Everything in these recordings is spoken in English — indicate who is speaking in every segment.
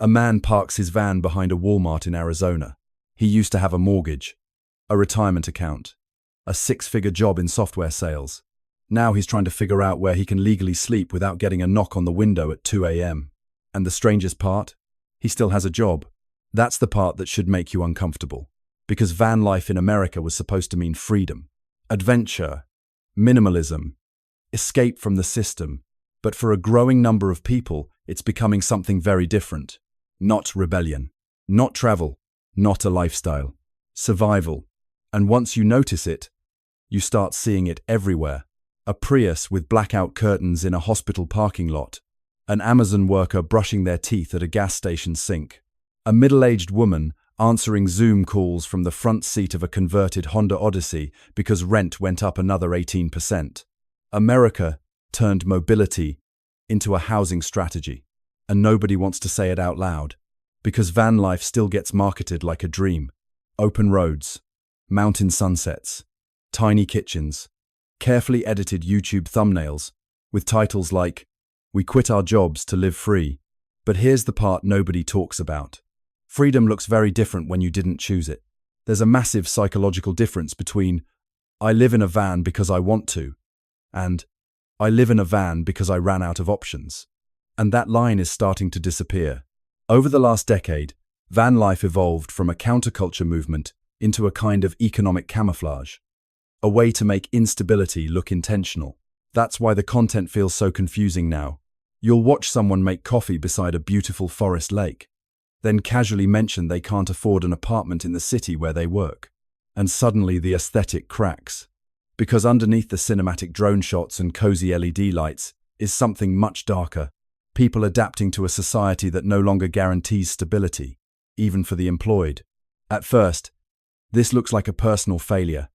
Speaker 1: A man parks his van behind a Walmart in Arizona. He used to have a mortgage, a retirement account, a six-figure job in software sales. Now he's trying to figure out where he can legally sleep without getting a knock on the window at 2 a.m. And the strangest part? He still has a job. That's the part that should make you uncomfortable. Because van life in America was supposed to mean freedom, adventure, minimalism, escape from the system. But for a growing number of people, it's becoming something very different. Not rebellion, not travel, not a lifestyle, survival. And once you notice it, you start seeing it everywhere. A Prius with blackout curtains in a hospital parking lot. An Amazon worker brushing their teeth at a gas station sink. A middle-aged woman answering Zoom calls from the front seat of a converted Honda Odyssey because rent went up another 18%. America turned mobility into a housing strategy, and nobody wants to say it out loud, because van life still gets marketed like a dream. Open roads, mountain sunsets, tiny kitchens, carefully edited YouTube thumbnails with titles like, "We quit our jobs to live free." But here's the part nobody talks about. Freedom looks very different when you didn't choose it. There's a massive psychological difference between, "I live in a van because I want to," and "I live in a van because I ran out of options." And that line is starting to disappear. Over the last decade, van life evolved from a counterculture movement into a kind of economic camouflage, a way to make instability look intentional. That's why the content feels so confusing now. You'll watch someone make coffee beside a beautiful forest lake, then casually mention they can't afford an apartment in the city where they work. And suddenly the aesthetic cracks. Because underneath the cinematic drone shots and cozy LED lights is something much darker. People adapting to a society that no longer guarantees stability, even for the employed. At first, this looks like a personal failure,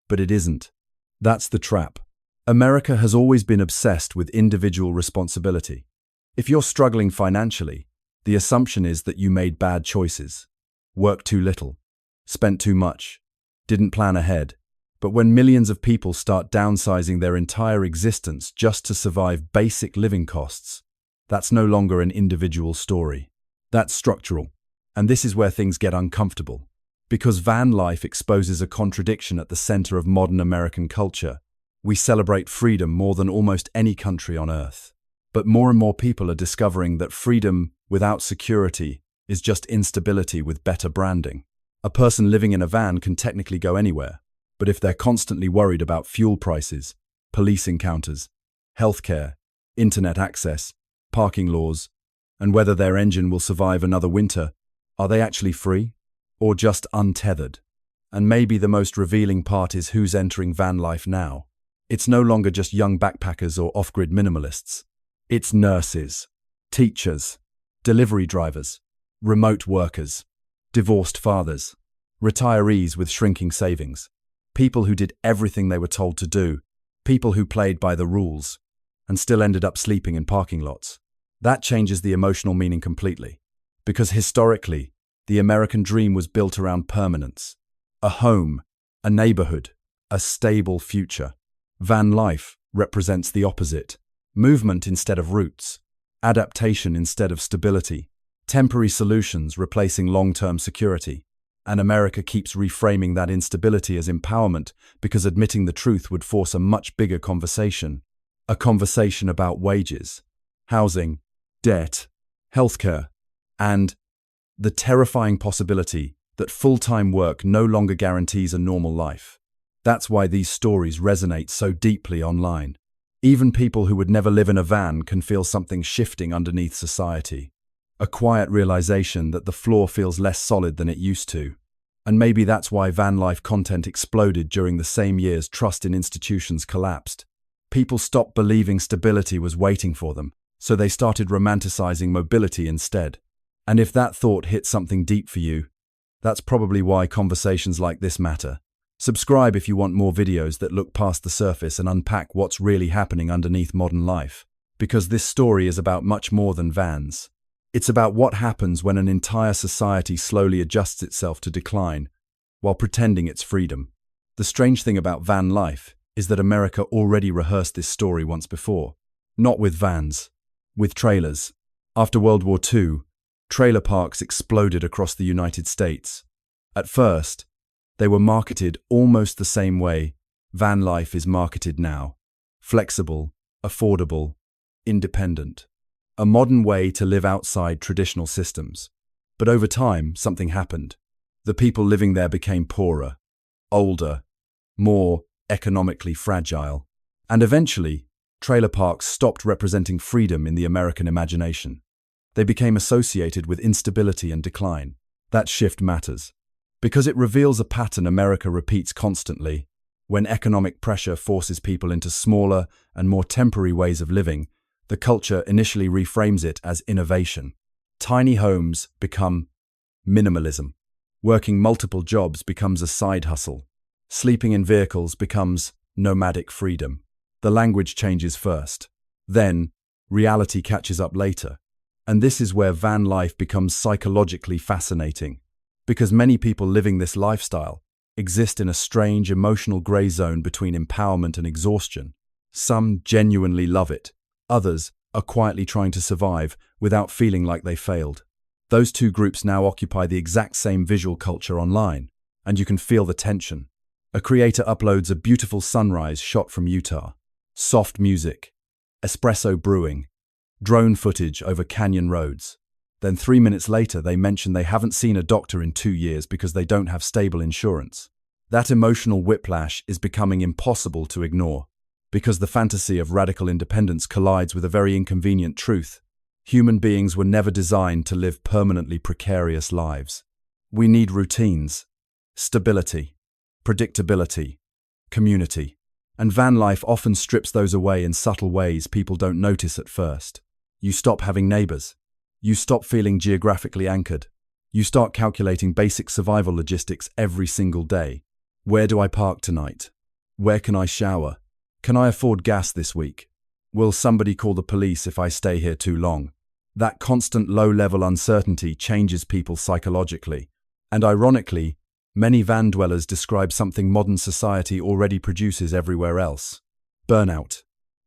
Speaker 1: but it isn't. That's the trap. America has always been obsessed with individual responsibility. If you're struggling financially, the assumption is that you made bad choices, worked too little, spent too much, didn't plan ahead. But when millions of people start downsizing their entire existence just to survive basic living costs, that's no longer an individual story. That's structural. And this is where things get uncomfortable. Because van life exposes a contradiction at the center of modern American culture. We celebrate freedom more than almost any country on earth. But more and more people are discovering that freedom without security is just instability with better branding. A person living in a van can technically go anywhere, but if they're constantly worried about fuel prices, police encounters, healthcare, internet access, parking laws, and whether their engine will survive another winter, are they actually free? Or just untethered? And maybe the most revealing part is who's entering van life now. It's no longer just young backpackers or off-grid minimalists. It's nurses, teachers, delivery drivers, remote workers, divorced fathers, retirees with shrinking savings, people who did everything they were told to do, people who played by the rules, and still ended up sleeping in parking lots. That changes the emotional meaning completely. Because historically, the American dream was built around permanence. A home, a neighborhood, a stable future. Van life represents the opposite. Movement instead of roots. Adaptation instead of stability. Temporary solutions replacing long-term security. And America keeps reframing that instability as empowerment because admitting the truth would force a much bigger conversation. A conversation about wages, housing, debt, healthcare, and the terrifying possibility that full-time work no longer guarantees a normal life. That's why these stories resonate so deeply online. Even people who would never live in a van can feel something shifting underneath society. A quiet realization that the floor feels less solid than it used to. And maybe that's why van life content exploded during the same years trust in institutions collapsed. People stopped believing stability was waiting for them, so they started romanticizing mobility instead. And if that thought hit something deep for you, that's probably why conversations like this matter. Subscribe if you want more videos that look past the surface and unpack what's really happening underneath modern life. Because this story is about much more than vans. It's about what happens when an entire society slowly adjusts itself to decline, while pretending it's freedom. The strange thing about van life is that America already rehearsed this story once before. Not with vans, with trailers. After World War II, Trailer parks exploded across the United States. At first, they were marketed almost the same way van life is marketed now: flexible, affordable, independent. A modern way to live outside traditional systems. But over time, something happened. The people living there became poorer, older, more economically fragile. And eventually, trailer parks stopped representing freedom in the American imagination. They became associated with instability and decline. That shift matters, because it reveals a pattern America repeats constantly. When economic pressure forces people into smaller and more temporary ways of living, the culture initially reframes it as innovation. Tiny homes become minimalism. Working multiple jobs becomes a side hustle. Sleeping in vehicles becomes nomadic freedom. The language changes first. Then, reality catches up later. And this is where van life becomes psychologically fascinating, because many people living this lifestyle exist in a strange emotional gray zone between empowerment and exhaustion. Some genuinely love it. Others are quietly trying to survive without feeling like they failed. Those two groups now occupy the exact same visual culture online, and you can feel the tension. A creator uploads a beautiful sunrise shot from Utah. Soft music, espresso brewing, drone footage over canyon roads. Then 3 minutes later, they mention they haven't seen a doctor in 2 years because they don't have stable insurance. That emotional whiplash is becoming impossible to ignore, because the fantasy of radical independence collides with a very inconvenient truth. Human beings were never designed to live permanently precarious lives. We need routines, stability, predictability, community. And van life often strips those away in subtle ways people don't notice at first. You stop having neighbors. You stop feeling geographically anchored. You start calculating basic survival logistics every single day. Where do I park tonight? Where can I shower? Can I afford gas this week? Will somebody call the police if I stay here too long? That constant low-level uncertainty changes people psychologically. And ironically, many van dwellers describe something modern society already produces everywhere else: burnout.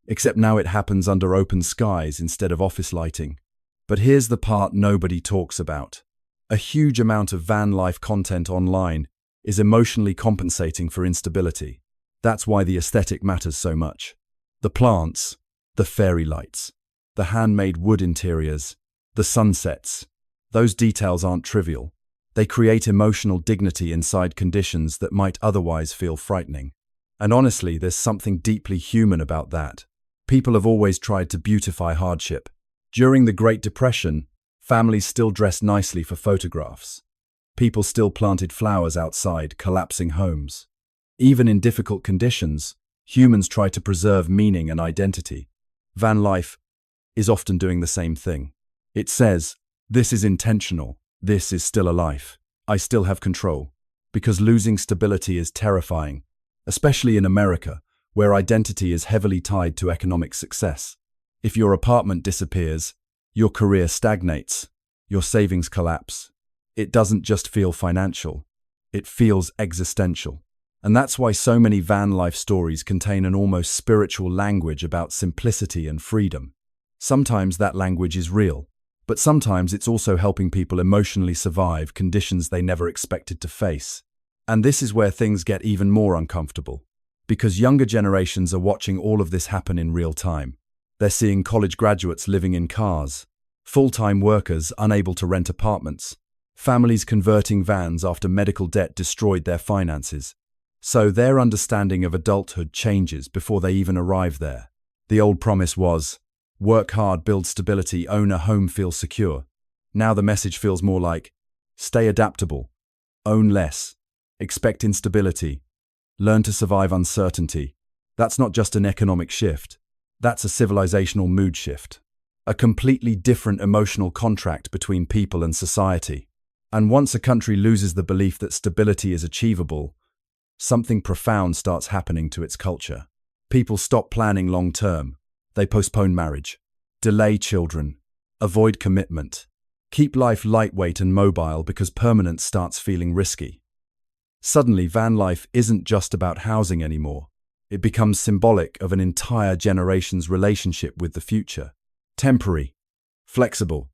Speaker 1: Except now it happens under open skies instead of office lighting. But here's the part nobody talks about. A huge amount of van life content online is emotionally compensating for instability. That's why the aesthetic matters so much. The plants, the fairy lights, the handmade wood interiors, the sunsets. Those details aren't trivial. They create emotional dignity inside conditions that might otherwise feel frightening. And honestly, there's something deeply human about that. People have always tried to beautify hardship. During the Great Depression, families still dressed nicely for photographs. People still planted flowers outside collapsing homes. Even in difficult conditions, humans try to preserve meaning and identity. Van life is often doing the same thing. It says, this is intentional, this is still a life, I still have control. Because losing stability is terrifying, especially in America, where identity is heavily tied to economic success. If your apartment disappears, your career stagnates, your savings collapse. It doesn't just feel financial, it feels existential. And that's why so many van life stories contain an almost spiritual language about simplicity and freedom. Sometimes that language is real, but sometimes it's also helping people emotionally survive conditions they never expected to face. And this is where things get even more uncomfortable, because younger generations are watching all of this happen in real time. They're seeing college graduates living in cars, full-time workers unable to rent apartments, families converting vans after medical debt destroyed their finances. So their understanding of adulthood changes before they even arrive there. The old promise was, work hard, build stability, own a home, feel secure. Now the message feels more like, stay adaptable, own less, expect instability, learn to survive uncertainty. That's not just an economic shift. That's a civilizational mood shift. A completely different emotional contract between people and society. And once a country loses the belief that stability is achievable, something profound starts happening to its culture. People stop planning long-term. They postpone marriage, delay children, avoid commitment, keep life lightweight and mobile because permanence starts feeling risky. Suddenly, van life isn't just about housing anymore. It becomes symbolic of an entire generation's relationship with the future. Temporary, flexible,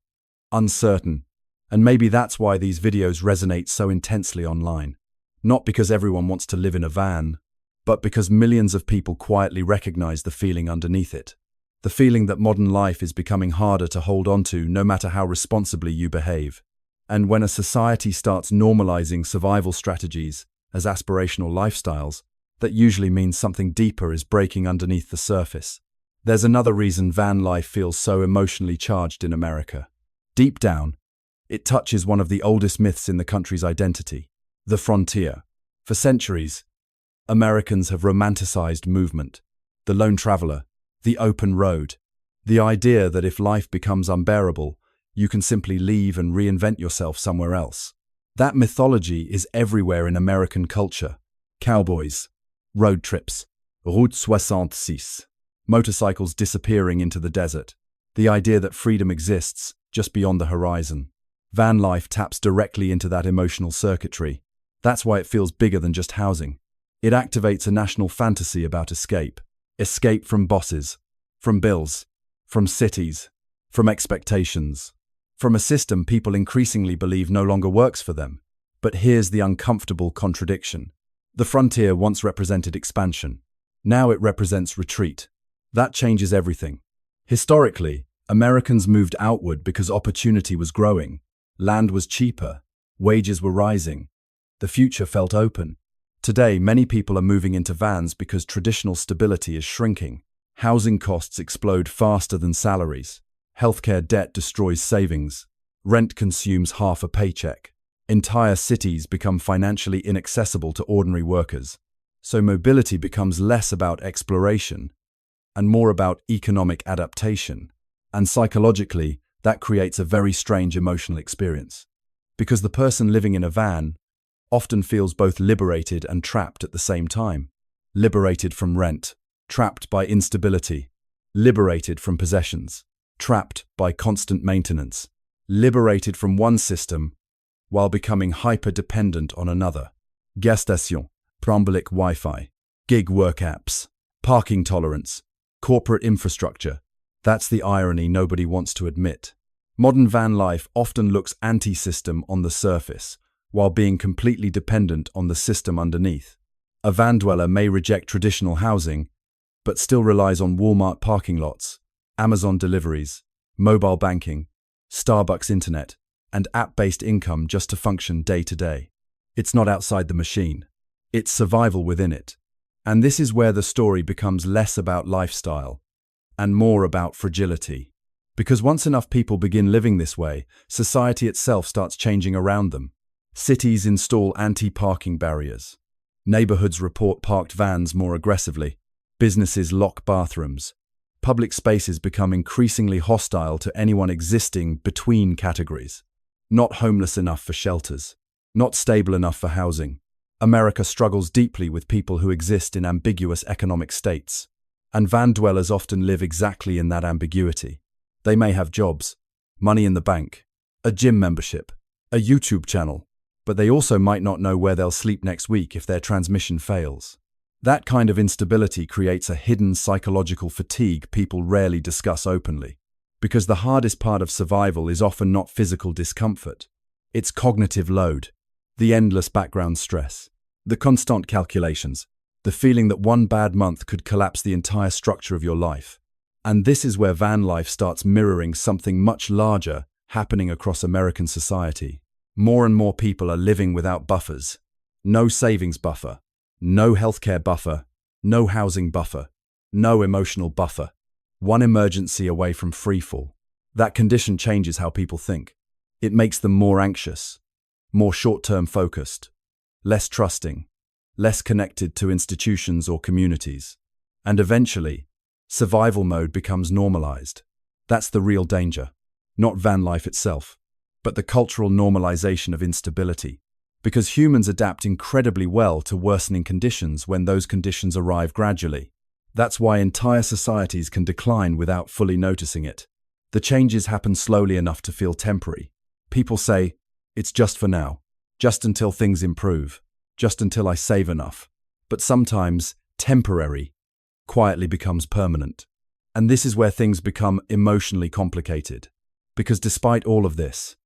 Speaker 1: uncertain, And maybe that's why these videos resonate so intensely online. Not because everyone wants to live in a van, but because millions of people quietly recognize the feeling underneath it. The feeling that modern life is becoming harder to hold on to no matter how responsibly you behave. And when a society starts normalizing survival strategies as aspirational lifestyles, that usually means something deeper is breaking underneath the surface. There's another reason van life feels so emotionally charged in America. Deep down, it touches one of the oldest myths in the country's identity, the frontier. For centuries, Americans have romanticized movement, the lone traveler, the open road, the idea that if life becomes unbearable, you can simply leave and reinvent yourself somewhere else. That mythology is everywhere in American culture. Cowboys, road trips, Route 66, motorcycles disappearing into the desert, the idea that freedom exists just beyond the horizon. Van life taps directly into that emotional circuitry. That's why it feels bigger than just housing. It activates a national fantasy about escape. Escape from bosses, from bills, from cities, from expectations, from a system people increasingly believe no longer works for them. But here's the uncomfortable contradiction. The frontier once represented expansion. Now it represents retreat. That changes everything. Historically, Americans moved outward because opportunity was growing. Land was cheaper. Wages were rising. The future felt open. Today, many people are moving into vans because traditional stability is shrinking. Housing costs explode faster than salaries. Healthcare debt destroys savings. Rent consumes half a paycheck. Entire cities become financially inaccessible to ordinary workers. So mobility becomes less about exploration and more about economic adaptation. And psychologically, that creates a very strange emotional experience. Because the person living in a van often feels both liberated and trapped at the same time. Liberated from rent, trapped by instability. Liberated from possessions, trapped by constant maintenance. Liberated from one system while becoming hyper-dependent on another. Gas station, public Wi-Fi, gig work apps, parking tolerance, corporate infrastructure. That's the irony nobody wants to admit. Modern van life often looks anti-system on the surface, while being completely dependent on the system underneath. A van dweller may reject traditional housing, but still relies on Walmart parking lots, Amazon deliveries, mobile banking, Starbucks internet, and app-based income just to function day to day. It's not outside the machine. It's survival within it. And this is where the story becomes less about lifestyle and more about fragility. Because once enough people begin living this way, society itself starts changing around them. Cities install anti-parking barriers. Neighborhoods report parked vans more aggressively. Businesses lock bathrooms. Public spaces become increasingly hostile to anyone existing between categories. Not homeless enough for shelters. Not stable enough for housing. America struggles deeply with people who exist in ambiguous economic states. And van dwellers often live exactly in that ambiguity. They may have jobs, money in the bank, a gym membership, a YouTube channel, but they also might not know where they'll sleep next week if their transmission fails. That kind of instability creates a hidden psychological fatigue people rarely discuss openly. Because the hardest part of survival is often not physical discomfort. It's cognitive load, the endless background stress, the constant calculations, the feeling that one bad month could collapse the entire structure of your life. And this is where van life starts mirroring something much larger happening across American society. More and more people are living without buffers. No savings buffer, no healthcare buffer, no housing buffer, no emotional buffer. One emergency away from freefall. That condition changes how people think. It makes them more anxious, more short-term focused, less trusting, less connected to institutions or communities. And eventually, survival mode becomes normalized. That's the real danger. Not van life itself, but the cultural normalization of instability. Because humans adapt incredibly well to worsening conditions when those conditions arrive gradually. That's why entire societies can decline without fully noticing it. The changes happen slowly enough to feel temporary. People say, it's just for now, just until things improve, just until I save enough. But sometimes, temporary quietly becomes permanent. And this is where things become emotionally complicated. Because despite all of this,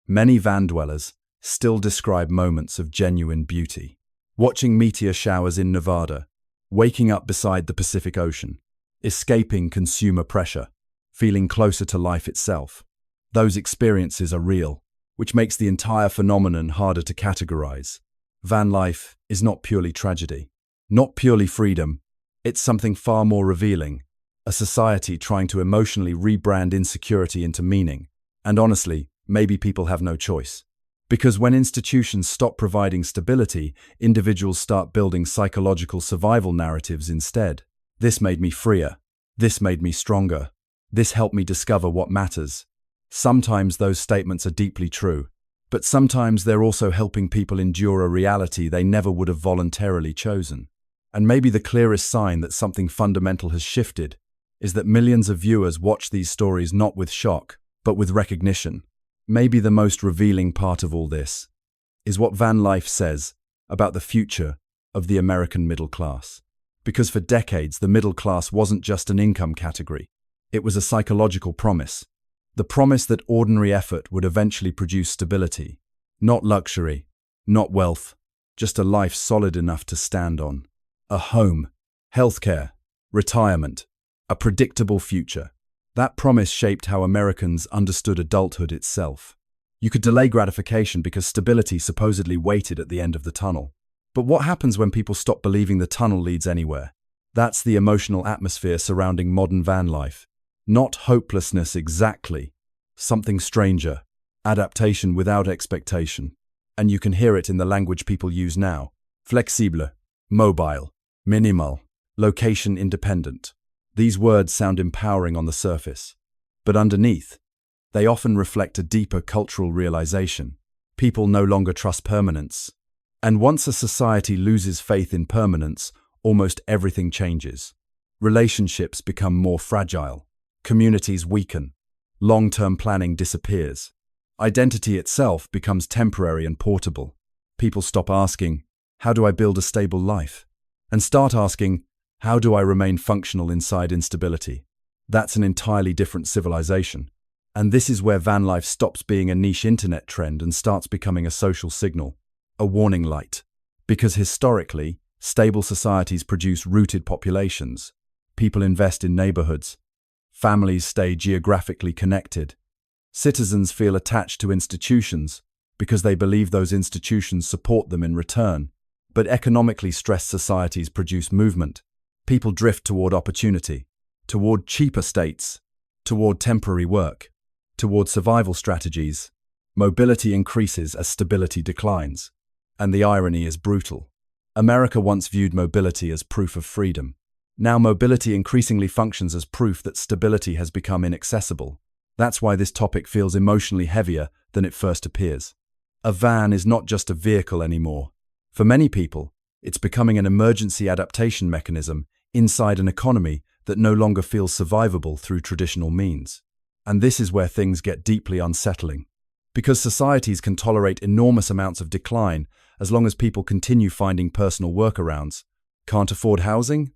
Speaker 1: Many van dwellers still describe moments of genuine beauty. Watching meteor showers in Nevada, waking up beside the Pacific Ocean, escaping consumer pressure, feeling closer to life itself. Those experiences are real, which makes the entire phenomenon harder to categorize. Van life is not purely tragedy, not purely freedom. It's something far more revealing, a society trying to emotionally rebrand insecurity into meaning. And honestly, maybe people have no choice. Because when institutions stop providing stability, individuals start building psychological survival narratives instead. This made me freer. This made me stronger. This helped me discover what matters. Sometimes those statements are deeply true, but sometimes they're also helping people endure a reality they never would have voluntarily chosen. And maybe the clearest sign that something fundamental has shifted is that millions of viewers watch these stories not with shock, but with recognition. Maybe the most revealing part of all this is what van life says about the future of the American middle class. Because for decades, the middle class wasn't just an income category. It was a psychological promise. The promise that ordinary effort would eventually produce stability. Not luxury, not wealth, just a life solid enough to stand on. A home, healthcare, retirement, a predictable future. That promise shaped how Americans understood adulthood itself. You could delay gratification because stability supposedly waited at the end of the tunnel. But what happens when people stop believing the tunnel leads anywhere? That's the emotional atmosphere surrounding modern van life. Not hopelessness exactly, something stranger, adaptation without expectation. And you can hear it in the language people use now. Flexible, mobile, minimal, location independent. These words sound empowering on the surface, but underneath, they often reflect a deeper cultural realization. People no longer trust permanence. And once a society loses faith in permanence, almost everything changes. Relationships become more fragile. Communities weaken. Long-term planning disappears. Identity itself becomes temporary and portable. People stop asking, "How do I build a stable life?" and start asking, "How do I remain functional inside instability?" That's an entirely different civilization. And this is where van life stops being a niche internet trend and starts becoming a social signal, a warning light. Because historically, stable societies produce rooted populations. People invest in neighborhoods. Families stay geographically connected. Citizens feel attached to institutions because they believe those institutions support them in return. But economically stressed societies produce movement. People drift toward opportunity, toward cheaper states, toward temporary work, toward survival strategies. Mobility increases as stability declines. And the irony is brutal. America once viewed mobility as proof of freedom. Now mobility increasingly functions as proof that stability has become inaccessible. That's why this topic feels emotionally heavier than it first appears. A van is not just a vehicle anymore. For many people, it's becoming an emergency adaptation mechanism inside an economy that no longer feels survivable through traditional means. And this is where things get deeply unsettling. Because societies can tolerate enormous amounts of decline as long as people continue finding personal workarounds. Can't afford housing?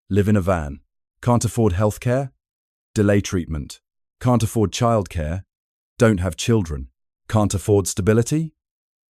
Speaker 1: Live in a van. Can't afford healthcare? Delay treatment. Can't afford childcare? Don't have children. Can't afford stability?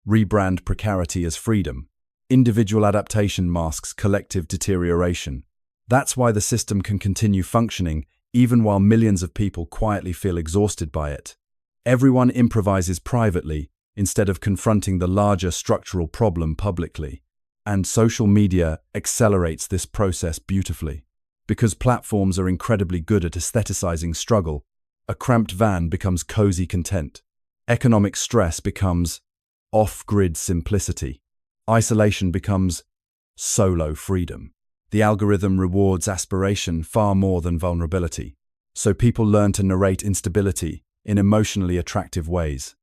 Speaker 1: Rebrand precarity as freedom. Individual adaptation masks collective deterioration. That's why the system can continue functioning even while millions of people quietly feel exhausted by it. Everyone improvises privately instead of confronting the larger structural problem publicly. And social media accelerates this process beautifully. Because platforms are incredibly good at aestheticizing struggle, a cramped van becomes cozy content. Economic stress becomes off-grid simplicity. Isolation becomes solo freedom. The algorithm rewards aspiration far more than vulnerability. So people learn to narrate instability in emotionally attractive ways.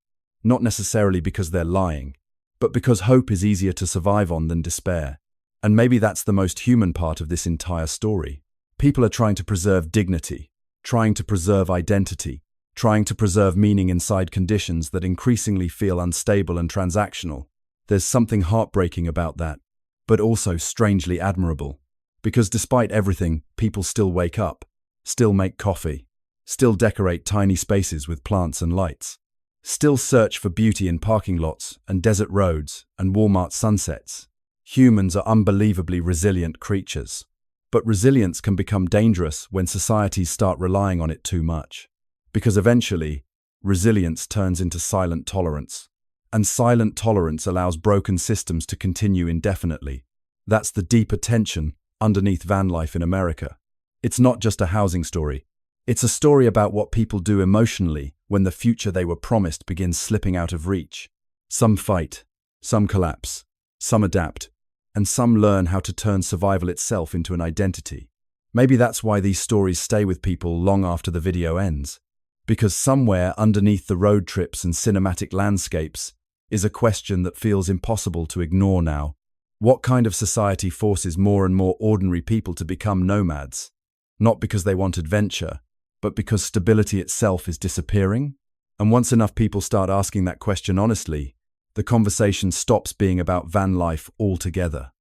Speaker 1: Not necessarily because they're lying, but because hope is easier to survive on than despair. And maybe that's the most human part of this entire story. People are trying to preserve dignity, trying to preserve identity, trying to preserve meaning inside conditions that increasingly feel unstable and transactional. There's something heartbreaking about that, but also strangely admirable. Because despite everything, people still wake up, still make coffee, still decorate tiny spaces with plants and lights. still search for beauty in parking lots and desert roads and Walmart sunsets. Humans are unbelievably resilient creatures. But resilience can become dangerous when societies start relying on it too much. Because eventually, resilience turns into silent tolerance. And silent tolerance allows broken systems to continue indefinitely. That's the deeper tension underneath van life in America. It's not just a housing story. It's a story about what people do emotionally when the future they were promised begins slipping out of reach. Some fight, some collapse, some adapt, and some learn how to turn survival itself into an identity. Maybe that's why these stories stay with people long after the video ends. Because somewhere underneath the road trips and cinematic landscapes is a question that feels impossible to ignore now. What kind of society forces more and more ordinary people to become nomads? Not because they want adventure, but because stability itself is disappearing? And once enough people start asking that question honestly, the conversation stops being about van life altogether.